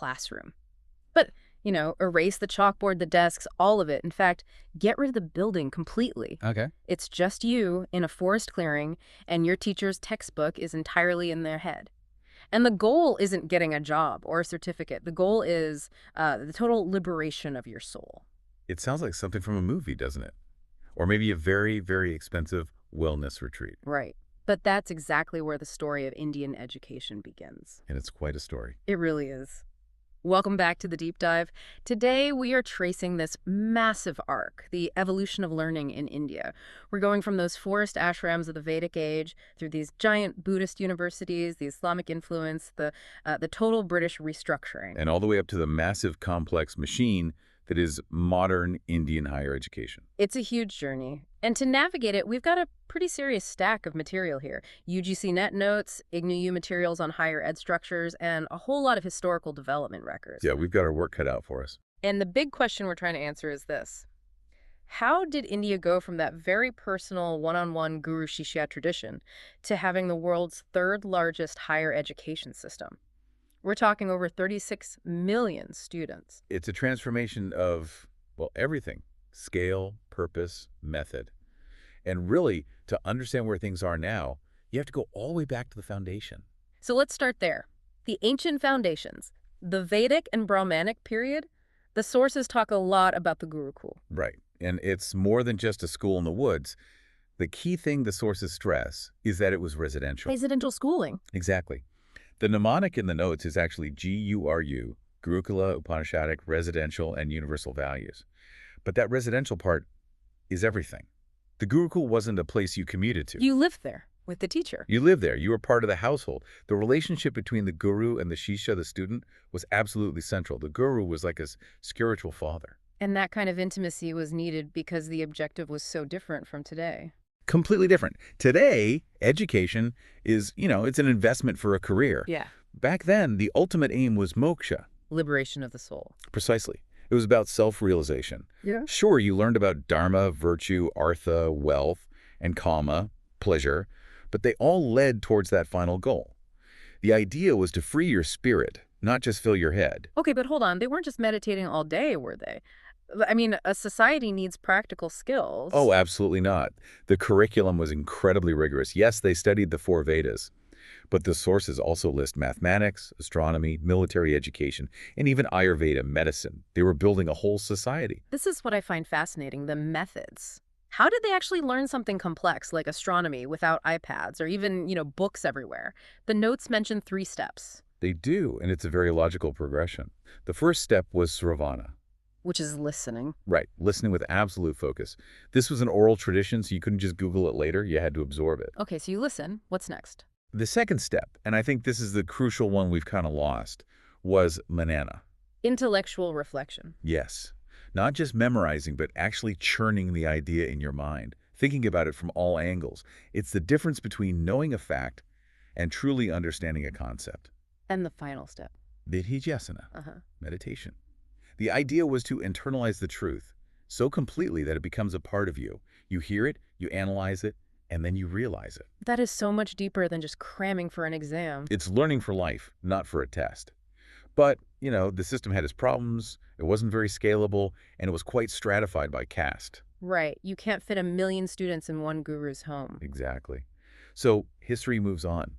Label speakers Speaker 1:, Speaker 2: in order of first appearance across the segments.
Speaker 1: classroom. But, erase the chalkboard, the desks, all of it. In fact, get rid of the building completely.
Speaker 2: Okay.
Speaker 1: It's just you in a forest clearing, and your teacher's textbook is entirely in their head. And the goal isn't getting a job or a certificate. The goal is the total liberation of your soul.
Speaker 2: It sounds like something from a movie, doesn't it? Or maybe a very, very expensive wellness retreat.
Speaker 1: Right. But that's exactly where the story of Indian education begins.
Speaker 2: And it's quite a story.
Speaker 1: It really is. Welcome back to the Deep Dive. Today, we are tracing this massive arc, the evolution of learning in India. We're going from those forest ashrams of the Vedic age through these giant Buddhist universities, the Islamic influence, the total British restructuring.
Speaker 2: And all the way up to the massive, complex machine that is modern Indian higher education.
Speaker 1: It's a huge journey. And to navigate it, we've got a pretty serious stack of material here. UGC Net notes, IGNU materials on higher ed structures, and a whole lot of historical development records.
Speaker 2: Yeah, we've got our work cut out for us.
Speaker 1: And the big question we're trying to answer is this. How did India go from that very personal one-on-one guru-shishya tradition to having the world's third largest higher education system? We're talking over 36 million students.
Speaker 2: It's a transformation of, well, everything. Scale, purpose, method. And really, to understand where things are now, you have to go all the way back to the foundation.
Speaker 1: So let's start there. The ancient foundations, the Vedic and Brahmanic period, the sources talk a lot about the Gurukul.
Speaker 2: Right. And it's more than just a school in the woods. The key thing the sources stress is that it was residential.
Speaker 1: Residential schooling.
Speaker 2: Exactly. The mnemonic in the notes is actually GURU, Gurukula, Upanishadic, Residential, and Universal Values. But that residential part is everything. The Gurukul wasn't a place you commuted to.
Speaker 1: You lived there with the teacher.
Speaker 2: You lived there. You were part of the household. The relationship between the guru and the shishya, the student, was absolutely central. The guru was like a spiritual father.
Speaker 1: And that kind of intimacy was needed because the objective was so different from today.
Speaker 2: Completely different. Today, education is, it's an investment for a career.
Speaker 1: Yeah.
Speaker 2: Back then, the ultimate aim was moksha.
Speaker 1: Liberation of the soul.
Speaker 2: Precisely. It was about self-realization.
Speaker 1: Yeah.
Speaker 2: Sure, you learned about dharma, virtue, artha, wealth, and kama, pleasure, but they all led towards that final goal. The idea was to free your spirit, not just fill your head.
Speaker 1: Okay, but hold on. They weren't just meditating all day, were they? I mean, a society needs practical skills.
Speaker 2: Oh, absolutely not. The curriculum was incredibly rigorous. Yes, they studied the 4 Vedas, but the sources also list mathematics, astronomy, military education, and even Ayurveda, medicine. They were building a whole society.
Speaker 1: This is what I find fascinating, the methods. How did they actually learn something complex like astronomy without iPads or even, books everywhere? The notes mention 3 steps.
Speaker 2: They do, and it's a very logical progression. The first step was Sravana.
Speaker 1: Which is listening.
Speaker 2: Right, listening with absolute focus. This was an oral tradition, so you couldn't just Google it later. You had to absorb it.
Speaker 1: Okay, so you listen. What's next?
Speaker 2: The second step, and I think this is the crucial one we've kind of lost, was manana.
Speaker 1: Intellectual reflection.
Speaker 2: Yes. Not just memorizing, but actually churning the idea in your mind, thinking about it from all angles. It's the difference between knowing a fact and truly understanding a concept.
Speaker 1: And the final step.
Speaker 2: Vidhijasana, meditation. The idea was to internalize the truth so completely that it becomes a part of you. You hear it, you analyze it, and then you realize it.
Speaker 1: That is so much deeper than just cramming for an exam.
Speaker 2: It's learning for life, not for a test. But, the system had its problems, it wasn't very scalable, and it was quite stratified by caste.
Speaker 1: Right. You can't fit 1 million students in one guru's home.
Speaker 2: Exactly. So history moves on,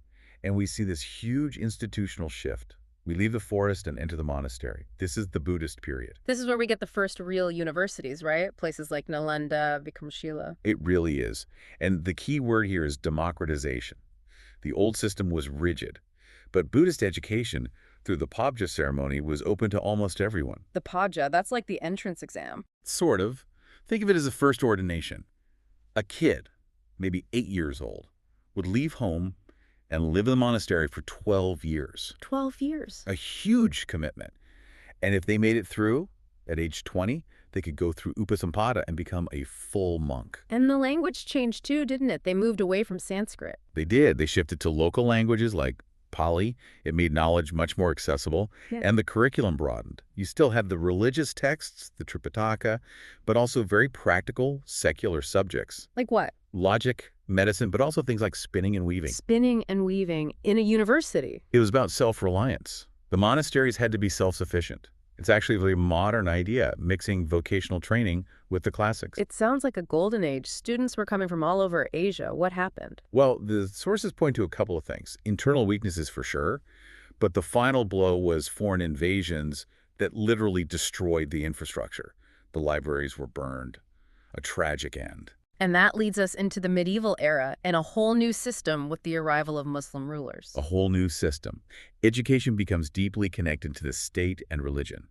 Speaker 2: and we see this huge institutional shift. We leave the forest and enter the monastery. This is the Buddhist period.
Speaker 1: This is where we get the first real universities, right? Places like Nalanda, Vikramshila.
Speaker 2: It really is. And the key word here is democratization. The old system was rigid, but Buddhist education, through the Pabja ceremony, was open to almost everyone.
Speaker 1: The Pabja, that's like the entrance exam.
Speaker 2: Sort of. Think of it as a first ordination. A kid, maybe 8 years old, would leave home and live in the monastery for 12 years.
Speaker 1: 12 years.
Speaker 2: A huge commitment. And if they made it through, at age 20, they could go through Upasampada and become a full monk.
Speaker 1: And the language changed too, didn't it? They moved away from Sanskrit.
Speaker 2: They did. They shifted to local languages like Pali. It made knowledge much more accessible.
Speaker 1: Yeah.
Speaker 2: And the curriculum broadened. You still had the religious texts, the Tripitaka, but also very practical, secular subjects.
Speaker 1: Like what?
Speaker 2: Logic, medicine, but also things like spinning and weaving.
Speaker 1: Spinning and weaving in a university.
Speaker 2: It was about self-reliance. The monasteries had to be self-sufficient. It's actually a very modern idea, mixing vocational training with the classics.
Speaker 1: It sounds like a golden age. Students were coming from all over Asia. What happened?
Speaker 2: Well, the sources point to a couple of things. Internal weaknesses for sure, but the final blow was foreign invasions that literally destroyed the infrastructure. The libraries were burned. A tragic end.
Speaker 1: And that leads us into the medieval era and a whole new system with the arrival of Muslim rulers.
Speaker 2: A whole new system. Education becomes deeply connected to the state and religion.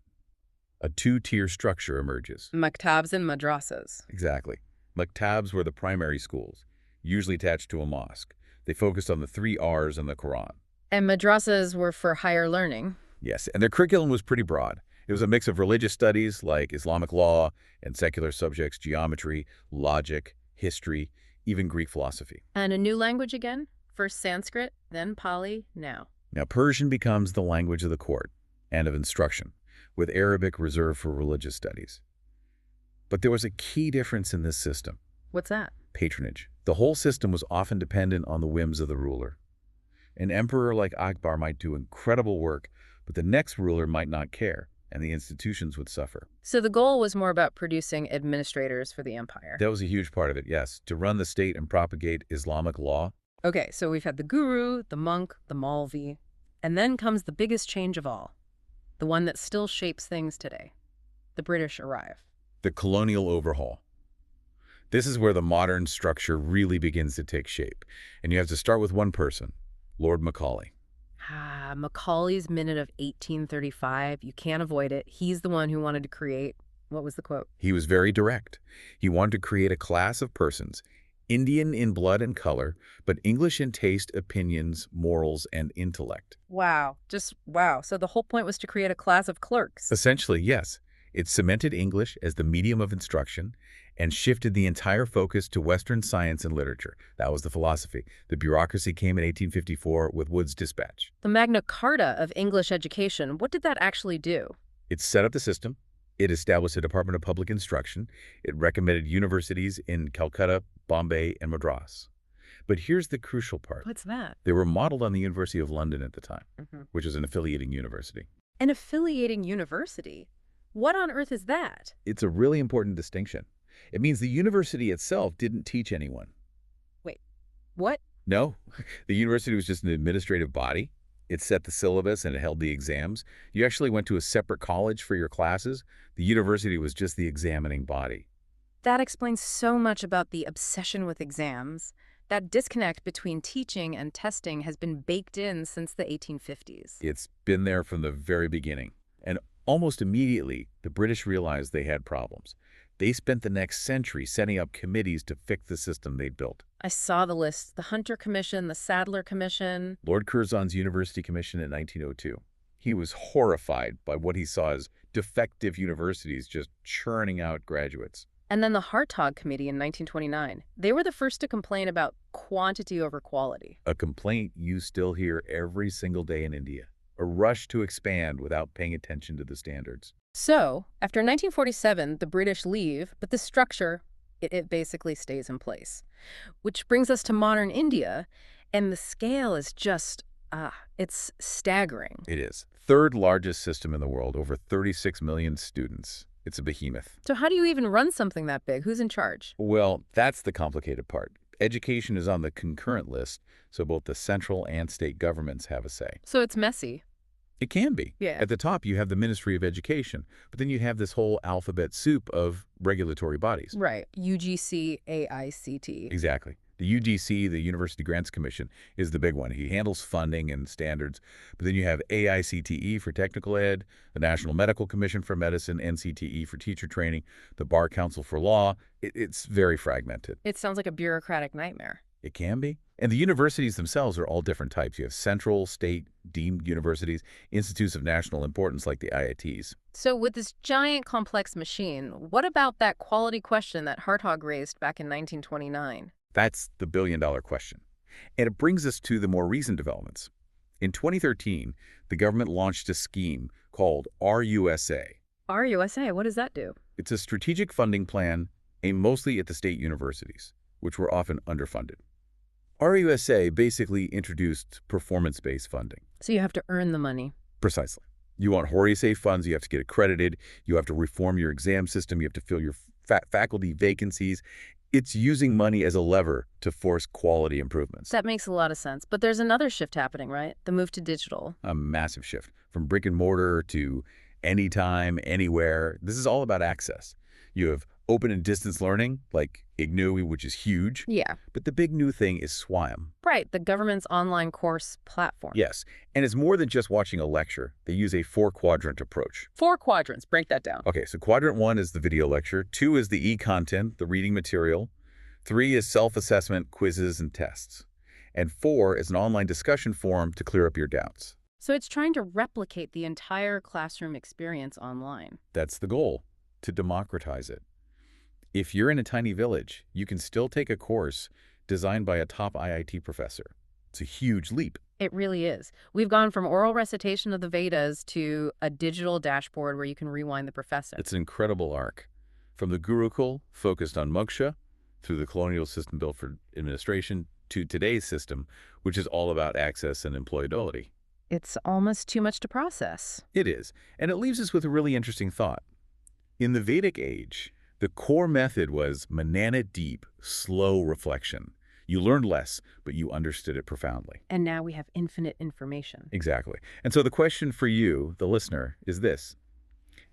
Speaker 2: A two-tier structure emerges.
Speaker 1: Maktabs and madrasas.
Speaker 2: Exactly. Maktabs were the primary schools, usually attached to a mosque. They focused on the 3 R's and the Quran.
Speaker 1: And madrasas were for higher learning.
Speaker 2: Yes, and their curriculum was pretty broad. It was a mix of religious studies like Islamic law and secular subjects, geometry, logic, history, even Greek philosophy.
Speaker 1: And a new language again? First Sanskrit, then Pali, now.
Speaker 2: Now, Persian becomes the language of the court and of instruction, with Arabic reserved for religious studies. But there was a key difference in this system:
Speaker 1: What's that?
Speaker 2: patronage. The whole system was often dependent on the whims of the ruler. An emperor like Akbar might do incredible work, but the next ruler might not care, and the institutions would suffer.
Speaker 1: So the goal was more about producing administrators for the empire.
Speaker 2: That was a huge part of it, yes, to run the state and propagate Islamic law.
Speaker 1: Okay, so we've had the guru, the monk, the Maulvi, and then comes the biggest change of all, the one that still shapes things today. The British arrive.
Speaker 2: The colonial overhaul. This is where the modern structure really begins to take shape. And you have to start with one person, Lord Macaulay.
Speaker 1: Macaulay's Minute of 1835, you can't avoid it. He's the one who wanted to create, what was the quote?
Speaker 2: He was very direct. He wanted to create a class of persons, Indian in blood and color, but English in taste, opinions, morals, and intellect.
Speaker 1: Wow, just wow. So the whole point was to create a class of clerks.
Speaker 2: Essentially, yes. It cemented English as the medium of instruction and shifted the entire focus to Western science and literature. That was the philosophy. The bureaucracy came in 1854 with Wood's Dispatch.
Speaker 1: The Magna Carta of English education, what did that actually do?
Speaker 2: It set up the system. It established a Department of Public Instruction. It recommended universities in Calcutta, Bombay, and Madras. But here's the crucial part.
Speaker 1: What's that?
Speaker 2: They were modeled on the University of London at the time,
Speaker 1: Mm-hmm.
Speaker 2: which is an affiliating university.
Speaker 1: An affiliating university? What on earth is that?
Speaker 2: It's a really important distinction. It means the university itself didn't teach anyone.
Speaker 1: Wait, what?
Speaker 2: No, the university was just an administrative body. It set the syllabus and it held the exams. You actually went to a separate college for your classes. The university was just the examining body.
Speaker 1: That explains so much about the obsession with exams. That disconnect between teaching and testing has been baked in since the 1850s.
Speaker 2: It's been there from the very beginning. And almost immediately, the British realized they had problems. They spent the next century setting up committees to fix the system they'd built.
Speaker 1: I saw the list. The Hunter Commission, the Sadler Commission.
Speaker 2: Lord Curzon's University Commission in 1902. He was horrified by what he saw as defective universities just churning out graduates.
Speaker 1: And then the Hartog Committee in 1929. They were the first to complain about quantity over quality.
Speaker 2: A complaint you still hear every single day in India. A rush to expand without paying attention to the standards.
Speaker 1: So, after 1947, the British leave, but the structure, it basically stays in place. Which brings us to modern India, and the scale is just, it's staggering.
Speaker 2: It is. Third largest system in the world, over 36 million students. It's a behemoth.
Speaker 1: So how do you even run something that big? Who's in charge?
Speaker 2: Well, that's the complicated part. Education is on the concurrent list, so both the central and state governments have a say.
Speaker 1: So it's messy.
Speaker 2: It can be.
Speaker 1: Yeah.
Speaker 2: At the top, you have the Ministry of Education, but then you have this whole alphabet soup of regulatory bodies.
Speaker 1: Right. UGC, AICT.
Speaker 2: Exactly. The UGC, the University Grants Commission, is the big one. He handles funding and standards. But then you have AICTE for technical ed, the National Medical Commission for Medicine, NCTE for teacher training, the Bar Council for Law. It's very fragmented.
Speaker 1: It sounds like a bureaucratic nightmare.
Speaker 2: It can be. And the universities themselves are all different types. You have central, state, deemed universities, institutes of national importance like the IITs.
Speaker 1: So with this giant complex machine, what about that quality question that Hartog raised back in 1929?
Speaker 2: That's the billion-dollar question. And it brings us to the more recent developments. In 2013, the government launched a scheme called RUSA.
Speaker 1: RUSA, what does that do?
Speaker 2: It's a strategic funding plan aimed mostly at the state universities, which were often underfunded. RUSA basically introduced performance-based funding.
Speaker 1: So you have to earn the money.
Speaker 2: Precisely. You want Horace funds, you have to get accredited, you have to reform your exam system, you have to fill your faculty vacancies. It's using money as a lever to force quality improvements.
Speaker 1: That makes a lot of sense. But there's another shift happening, right? The move to digital.
Speaker 2: A massive shift from brick and mortar to anytime, anywhere. This is all about access. You have open and distance learning, like IGNOU, which is huge.
Speaker 1: Yeah.
Speaker 2: But the big new thing is SWIAM.
Speaker 1: Right, the government's online course platform.
Speaker 2: Yes, and it's more than just watching a lecture. They use a four-quadrant approach.
Speaker 1: 4 quadrants. Break that down.
Speaker 2: Okay, so quadrant 1 is the video lecture, 2 is the e-content, the reading material, 3 is self-assessment, quizzes, and tests, and 4 is an online discussion forum to clear up your doubts.
Speaker 1: So it's trying to replicate the entire classroom experience online.
Speaker 2: That's the goal, to democratize it. If you're in a tiny village, you can still take a course designed by a top IIT professor. It's a huge leap.
Speaker 1: It really is. We've gone from oral recitation of the Vedas to a digital dashboard where you can rewind the professor.
Speaker 2: It's an incredible arc. From the Gurukul, focused on moksha, through the colonial system built for administration, to today's system, which is all about access and employability.
Speaker 1: It's almost too much to process.
Speaker 2: It is, and it leaves us with a really interesting thought. In the Vedic age, the core method was manana-deep, slow reflection. You learned less, but you understood it profoundly.
Speaker 1: And now we have infinite information.
Speaker 2: Exactly. And so the question for you, the listener, is this.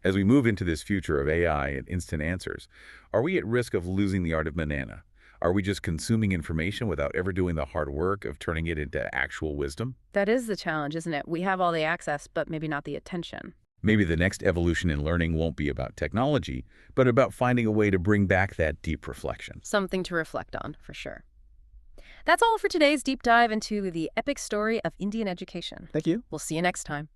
Speaker 2: As we move into this future of AI and instant answers, are we at risk of losing the art of manana? Are we just consuming information without ever doing the hard work of turning it into actual wisdom?
Speaker 1: That is the challenge, isn't it? We have all the access, but maybe not the attention.
Speaker 2: Maybe the next evolution in learning won't be about technology, but about finding a way to bring back that deep reflection.
Speaker 1: Something to reflect on, for sure. That's all for today's deep dive into the epic story of Indian education.
Speaker 2: Thank you.
Speaker 1: We'll see you next time.